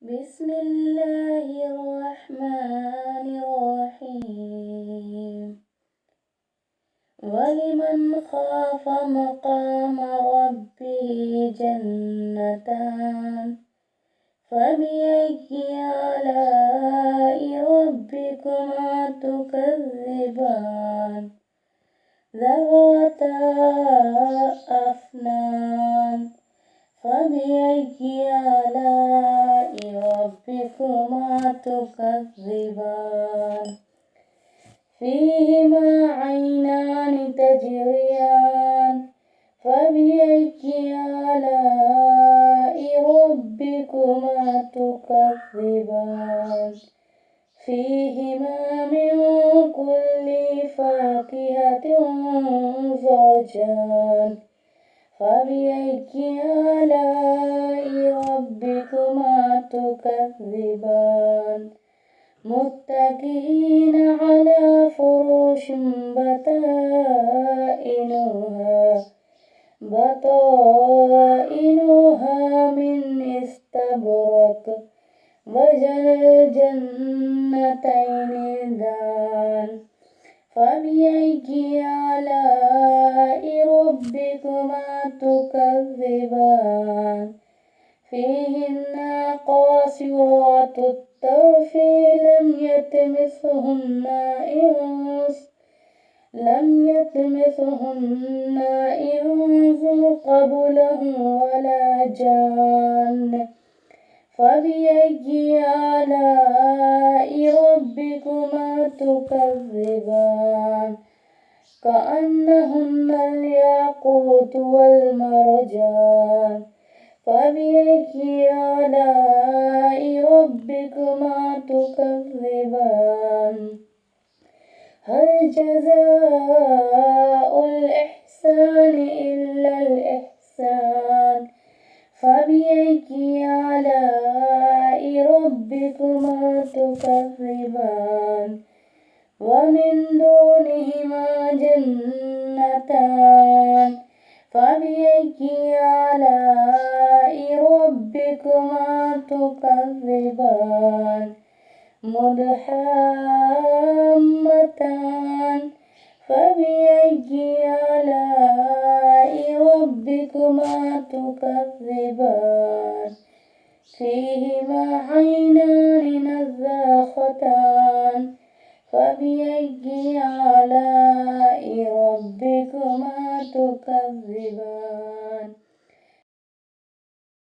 بسم الله الرحمن الرحيم ولمن خاف مقام ربه جنتان فبأي آلاء ربكما تكذبان ذواتا أفنان فبأي آلاء ربكما تكذبان فيهما عينان تجريان فبأي آلاء ربكما تكذبان فيهما من كل فاكهة زوجان فبأي آلاء ربكما تكذبان متكئين على فروش بطائنها من استبرق وجنى الجنتين دان فبأي آلاء ربكما تكذبان فيهن قاصرات الطرف لم يطمثهن إنس قبلهم ولا جان فبأي آلاء ربكما تكذبان كأنهن الياقوت والمرجان فبأي آلاء ربكما تكذبان هل جزاء الإحسان إلا الإحسان فبأي آلاء ربكما تكذبان ومن دونهما جنتان فبأي آلاء ربكما تكذبان مدحامتان فبأي آلاء ربكما تكذبان فيهما عينان نضاختان فبأي آلاء ربكما تكذبان